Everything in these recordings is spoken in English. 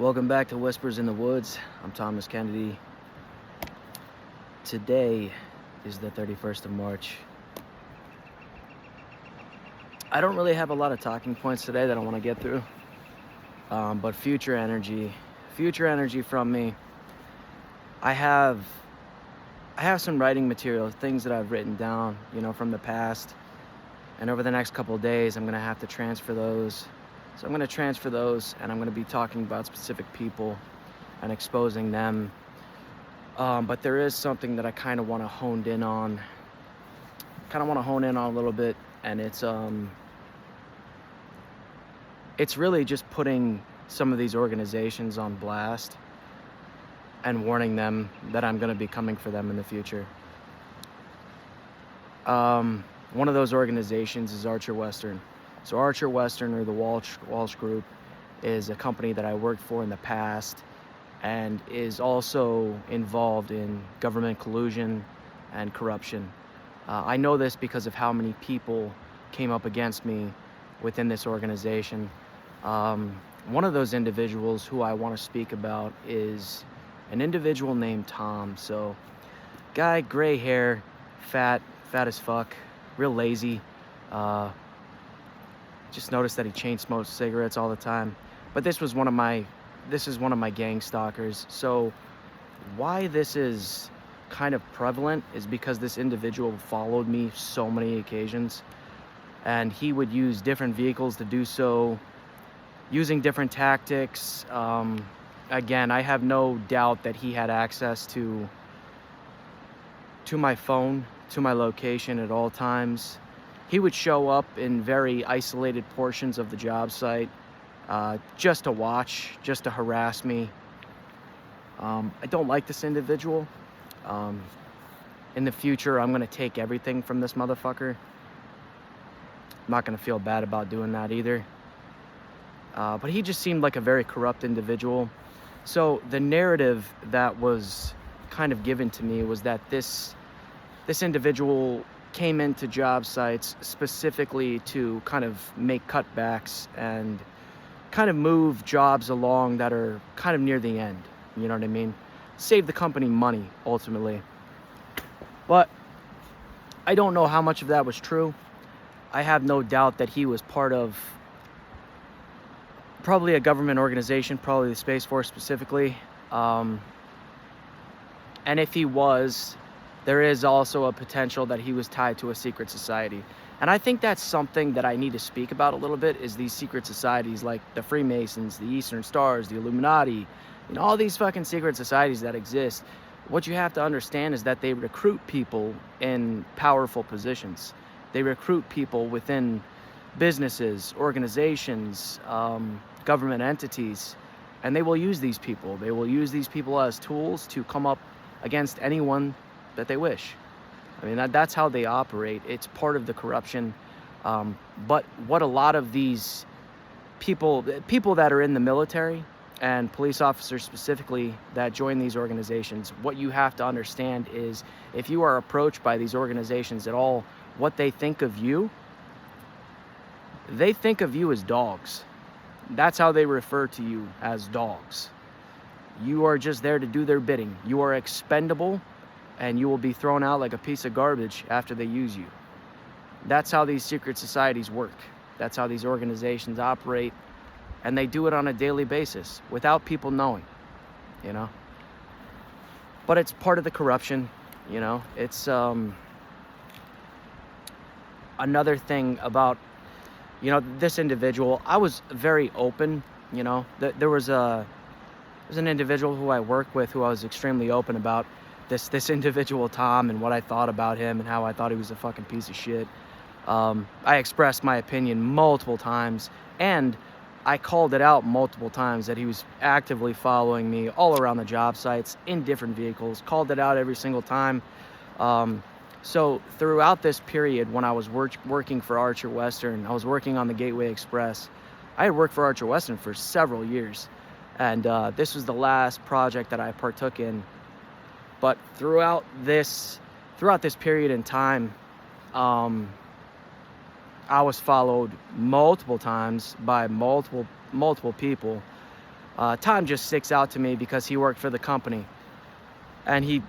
Welcome back to Whispers in the Woods. I'm Thomas Kennedy. Today is the 31st of March. I don't really have a lot of talking points today that I want to get through, but future energy from me. I have some writing material, things that I've written down, from the past, and over the next couple of days, I'm going to have to transfer those. So I'm going to transfer those, and I'm going to be talking about specific people and exposing them. But there is something that I kind of want to hone in on a little bit, and it's really just putting some of these organizations on blast and warning them that I'm going to be coming for them in the future. One of those organizations is Archer Western. So Archer Western, or the Walsh Group, is a company that I worked for in the past and is also involved in government collusion and corruption. I know this because of how many people came up against me within this organization. One of those individuals who I want to speak about is an individual named Tom. So, guy, gray hair, fat as fuck, real lazy. Just noticed that he chain smokes cigarettes all the time. But this is one of my gang stalkers. So why this is kind of prevalent is because this individual followed me so many occasions, and he would use different vehicles to do so, using different tactics. Again, I have no doubt that he had access to my phone, to my location at all times. He would show up in very isolated portions of the job site, just to watch, just to harass me. I don't like this individual. In the future, I'm going to take everything from this motherfucker. I'm not going to feel bad about doing that either. But he just seemed like a very corrupt individual. So the narrative that was kind of given to me was that this individual came into job sites specifically to kind of make cutbacks and kind of move jobs along that are kind of near the end. You know what I mean? Save the company money, ultimately. But I don't know how much of that was true. I have no doubt that he was part of probably a government organization, probably the Space Force specifically. And if he was, there is also a potential that he was tied to a secret society. And I think that's something that I need to speak about a little bit, is these secret societies like the Freemasons, the Eastern Stars, the Illuminati, all these fucking secret societies that exist. What you have to understand is that they recruit people in powerful positions. They recruit people within businesses, organizations, government entities, and they will use these people. They will use these people as tools to come up against anyone that they wish. I mean, that's how they operate. It's part of the corruption. But what a lot of these people that are in the military and police officers specifically that join these organizations, what you have to understand is, if you are approached by these organizations at all, what they think of you as dogs. That's how they refer to you, as dogs. You are just there to do their bidding. You are expendable, and you will be thrown out like a piece of garbage after they use you. That's how these secret societies work. That's how these organizations operate, and they do it on a daily basis without people knowing, But it's part of the corruption, It's another thing about, this individual. I was very open, There was an individual who I work with who I was extremely open about this individual, Tom, and what I thought about him and how I thought he was a fucking piece of shit. I expressed my opinion multiple times, and I called it out multiple times that he was actively following me all around the job sites in different vehicles. Called it out every single time. So throughout this period, when I was working for Archer Western, I was working on the Gateway Express. I had worked for Archer Western for several years, and this was the last project that I partook in. But throughout this period in time, I was followed multiple times by multiple people. Tom just sticks out to me because he worked for the company, and he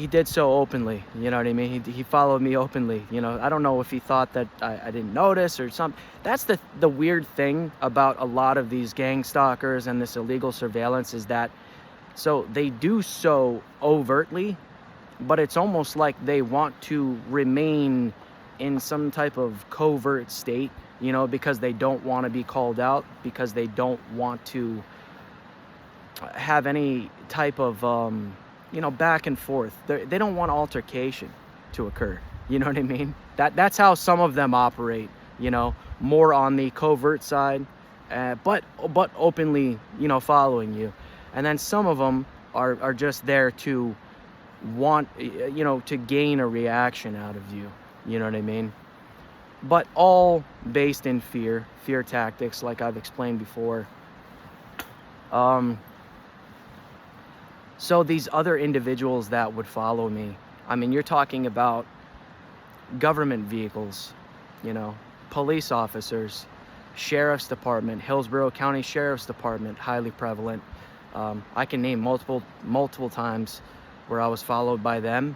did so openly. You know what I mean? He followed me openly. You know, I don't know if he thought that I didn't notice or something. That's the weird thing about a lot of these gang stalkers and this illegal surveillance, is that so they do so overtly, but it's almost like they want to remain in some type of covert state, you know, because they don't want to be called out, because they don't want to have any type of, you know, back and forth. They don't want altercation to occur. You know what I mean? That's how some of them operate, you know, more on the covert side, but openly, you know, following you. And then some of them are just there to want, you know, to gain a reaction out of you. You know what I mean? But all based in fear tactics, like I've explained before. So these other individuals that would follow me, I mean, you're talking about government vehicles, you know, police officers, sheriff's department, Hillsborough County Sheriff's Department, highly prevalent. I can name multiple times where I was followed by them,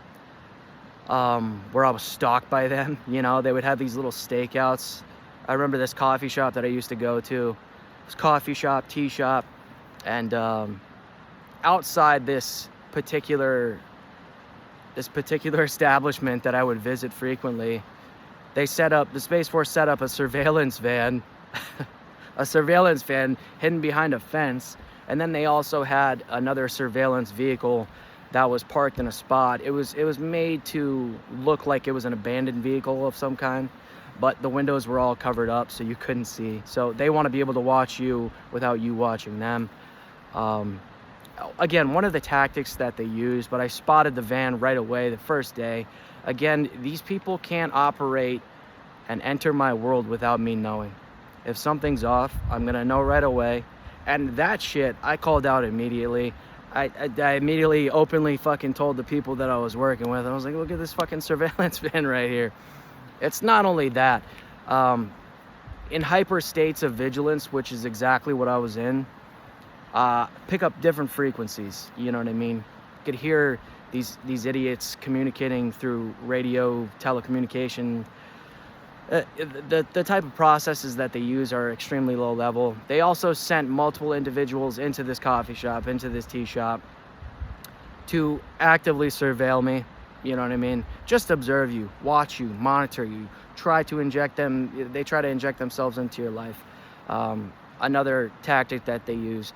where I was stalked by them. You know, they would have these little stakeouts. I remember this coffee shop that I used to go to. It was coffee shop, tea shop, and outside this particular establishment that I would visit frequently, the Space Force set up a surveillance van, a surveillance van hidden behind a fence. And then they also had another surveillance vehicle that was parked in a spot. It was made to look like it was an abandoned vehicle of some kind, but the windows were all covered up so you couldn't see. So they want to be able to watch you without you watching them. Again, one of the tactics that they use, but I spotted the van right away the first day. Again, these people can't operate and enter my world without me knowing. If something's off, I'm gonna know right away. And that shit, I called out immediately. I immediately openly fucking told the people that I was working with. I was like, look at this fucking surveillance van right here. It's not only that. In hyper states of vigilance, which is exactly what I was in, pick up different frequencies. You know what I mean? You could hear these idiots communicating through radio, telecommunication. The type of processes that they use are extremely low level. They also sent multiple individuals into this coffee shop, into this tea shop, to actively surveil me. You know what I mean? Just observe you, watch you, monitor you, try to inject them. They try to inject themselves into your life. Another tactic that they use.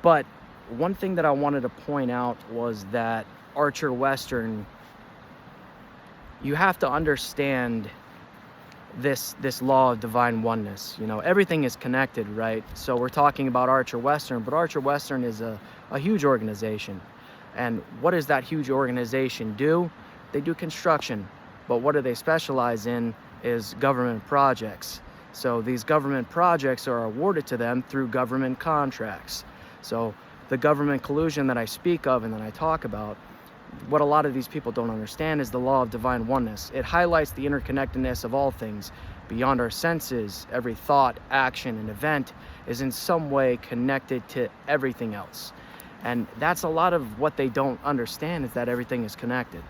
But one thing that I wanted to point out was that Archer Western, you have to understand this law of divine oneness. You know, everything is connected, right? So we're talking about Archer Western, but Archer Western is a huge organization. And what does that huge organization do? They do construction. But what do they specialize in is government projects. So these government projects are awarded to them through government contracts. So the government collusion that I speak of and that I talk about, what a lot of these people don't understand is the law of divine oneness. It highlights the interconnectedness of all things beyond our senses. Every thought, action, and event is in some way connected to everything else. And that's a lot of what they don't understand, is that everything is connected.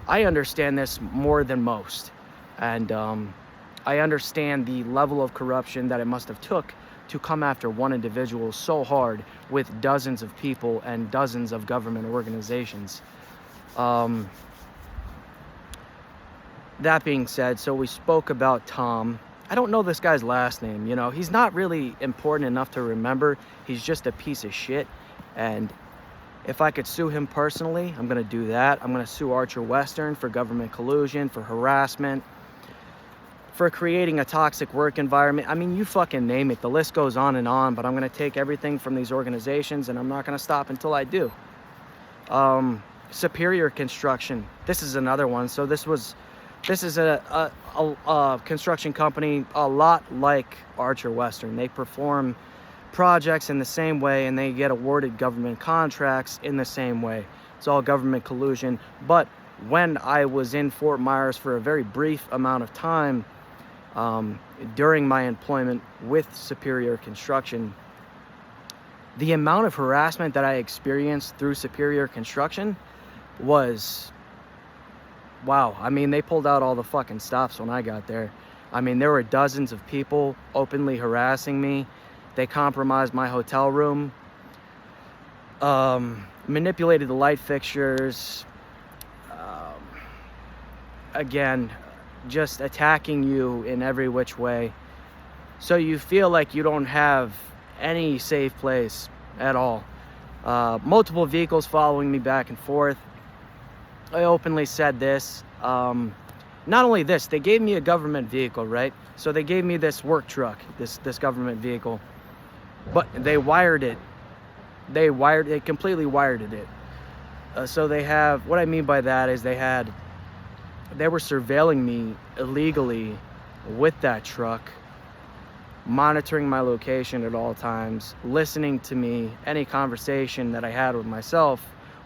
I understand this more than most. And I understand the level of corruption that it must have took to come after one individual so hard with dozens of people and dozens of government organizations. That being said, so we spoke about Tom. I don't know this guy's last name, you know. He's not really important enough to remember. He's just a piece of shit. And if I could sue him personally, I'm going to do that. I'm going to sue Archer Western for government collusion, for harassment, for creating a toxic work environment. I mean, you fucking name it. The list goes on, but I'm going to take everything from these organizations, and I'm not going to stop until I do. Superior Construction. This is another one. So this is a construction company a lot like Archer Western. They perform projects in the same way, and they get awarded government contracts in the same way. It's all government collusion. But when I was in Fort Myers for a very brief amount of time, during my employment with Superior Construction, the amount of harassment that I experienced through Superior Construction was, wow. I mean, they pulled out all the fucking stops when I got there. I mean, there were dozens of people openly harassing me. They compromised my hotel room, manipulated the light fixtures, again, just attacking you in every which way. So you feel like you don't have any safe place at all. Multiple vehicles following me back and forth. I openly said this. Not only this, they gave me a government vehicle, right? So they gave me this work truck, this government vehicle, but they wired it. They completely wired it. So they have, what I mean by that is they were surveilling me illegally with that truck, monitoring my location at all times, listening to me. Any conversation that I had with myself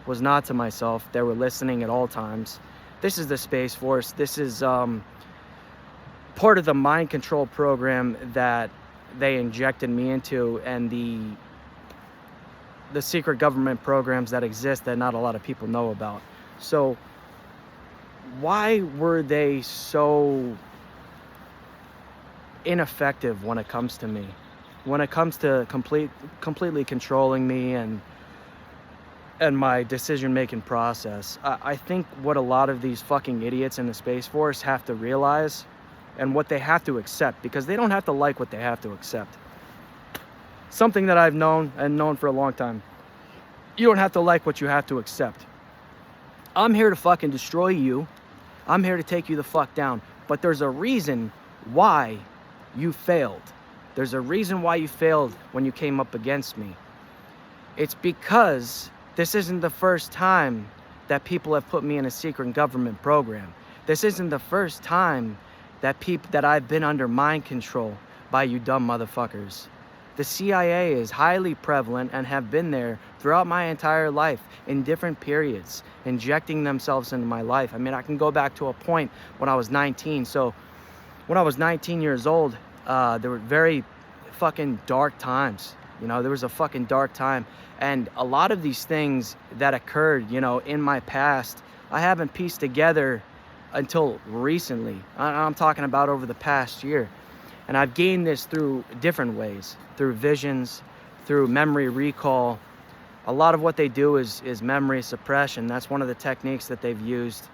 was not to myself. They were listening at all times. This is the Space Force. This is part of the mind control program that they injected me into, and the secret government programs that exist that not a lot of people know about. So why were they so ineffective when it comes to me? When it comes to completely controlling me and my decision-making process? I think what a lot of these fucking idiots in the Space Force have to realize, and what they have to accept, because they don't have to like what they have to accept. Something that I've known for a long time. You don't have to like what you have to accept. I'm here to fucking destroy you. I'm here to take you the fuck down. But there's a reason why you failed. There's a reason why you failed when you came up against me. It's because this isn't the first time that people have put me in a secret government program. This isn't the first time that I've been under mind control by you dumb motherfuckers. The CIA is highly prevalent and have been there throughout my entire life in different periods, injecting themselves into my life. I mean, I can go back to a point when I was 19. So when I was 19 years old, there were very fucking dark times. You know, there was a fucking dark time. And a lot of these things that occurred, you know, in my past, I haven't pieced together until recently. I'm talking about over the past year. And I've gained this through different ways, through visions, through memory recall. A lot of what they do is memory suppression. That's one of the techniques that they've used.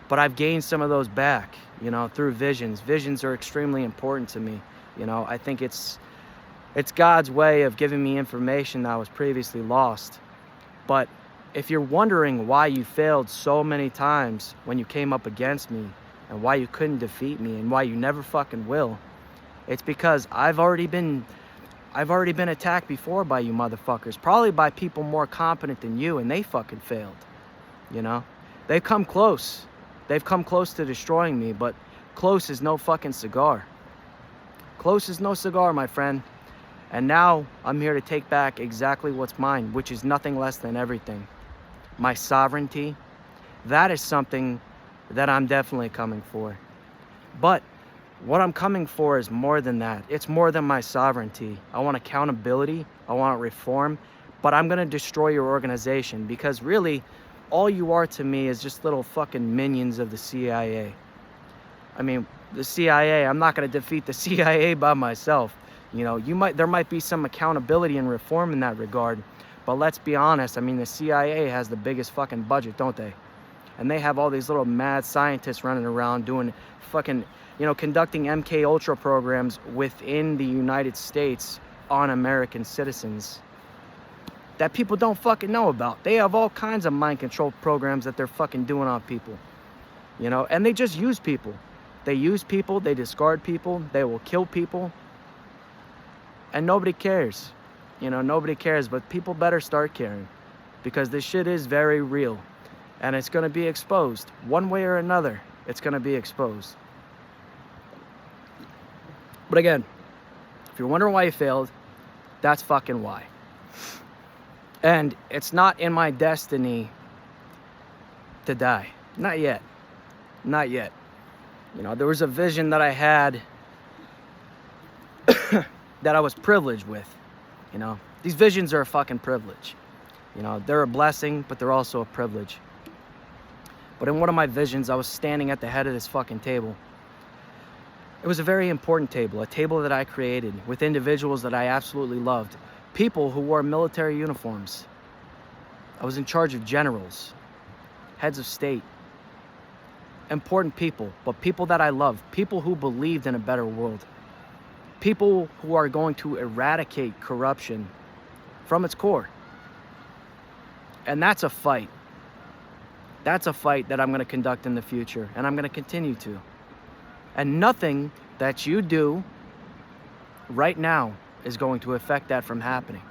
But I've gained some of those back, you know, through visions. Visions are extremely important to me. You know, I think it's God's way of giving me information that was previously lost. But if you're wondering why you failed so many times when you came up against me, and why you couldn't defeat me, and why you never fucking will, it's because I've already been attacked before by you motherfuckers. Probably by people more competent than you, and they fucking failed. You know? They've come close. They've come close to destroying me, but close is no fucking cigar. Close is no cigar, my friend. And now I'm here to take back exactly what's mine, which is nothing less than everything. My sovereignty. That is something that I'm definitely coming for. But what I'm coming for is more than that. It's more than my sovereignty. I want accountability. I want reform. But I'm going to destroy your organization, because really, all you are to me is just little fucking minions of the CIA. I mean, the CIA, I'm not going to defeat the CIA by myself. You know, there might be some accountability and reform in that regard. But let's be honest. I mean, the CIA has the biggest fucking budget, don't they? And they have all these little mad scientists running around doing fucking, you know, conducting MK Ultra programs within the United States on American citizens that people don't fucking know about. They have all kinds of mind control programs that they're fucking doing on people, you know, and they just use people. They use people, they discard people, they will kill people, and nobody cares. You know, nobody cares, but people better start caring, because this shit is very real, and it's going to be exposed. One way or another, it's going to be exposed. But again, if you're wondering why you failed, that's fucking why. And it's not in my destiny to die. Not yet. Not yet. You know, there was a vision that I had that I was privileged with. You know, These visions are a fucking privilege. You know, they're a blessing, but they're also a privilege. But in one of my visions, I was standing at the head of this fucking table. It was a very important table, a table that I created with individuals that I absolutely loved. People who wore military uniforms. I was in charge of generals, heads of state, important people, but people that I love, people who believed in a better world, people who are going to eradicate corruption from its core. And that's a fight. That's a fight that I'm going to conduct in the future, and I'm going to continue to. And nothing that you do right now is going to affect that from happening.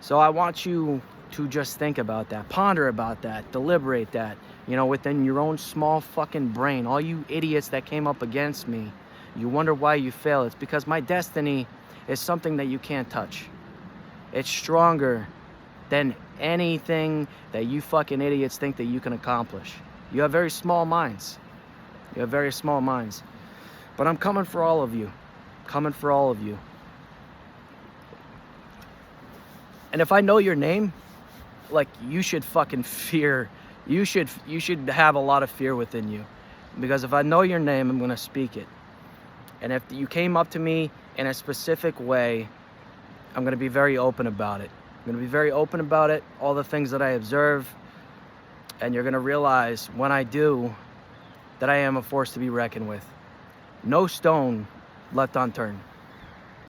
So I want you to just think about that, ponder about that, deliberate that, you know, within your own small fucking brain. All you idiots that came up against me, you wonder why you fail. It's because my destiny is something that you can't touch. It's stronger than anything that you fucking idiots think that you can accomplish. You have very small minds. You have very small minds. But I'm coming for all of you. Coming for all of you. And if I know your name, like, you should fucking fear. You should have a lot of fear within you. Because if I know your name, I'm going to speak it. And if you came up to me in a specific way, I'm going to be very open about it. I'm going to be very open about it, all the things that I observe. And you're going to realize when I do that I am a force to be reckoned with. No stone left unturned.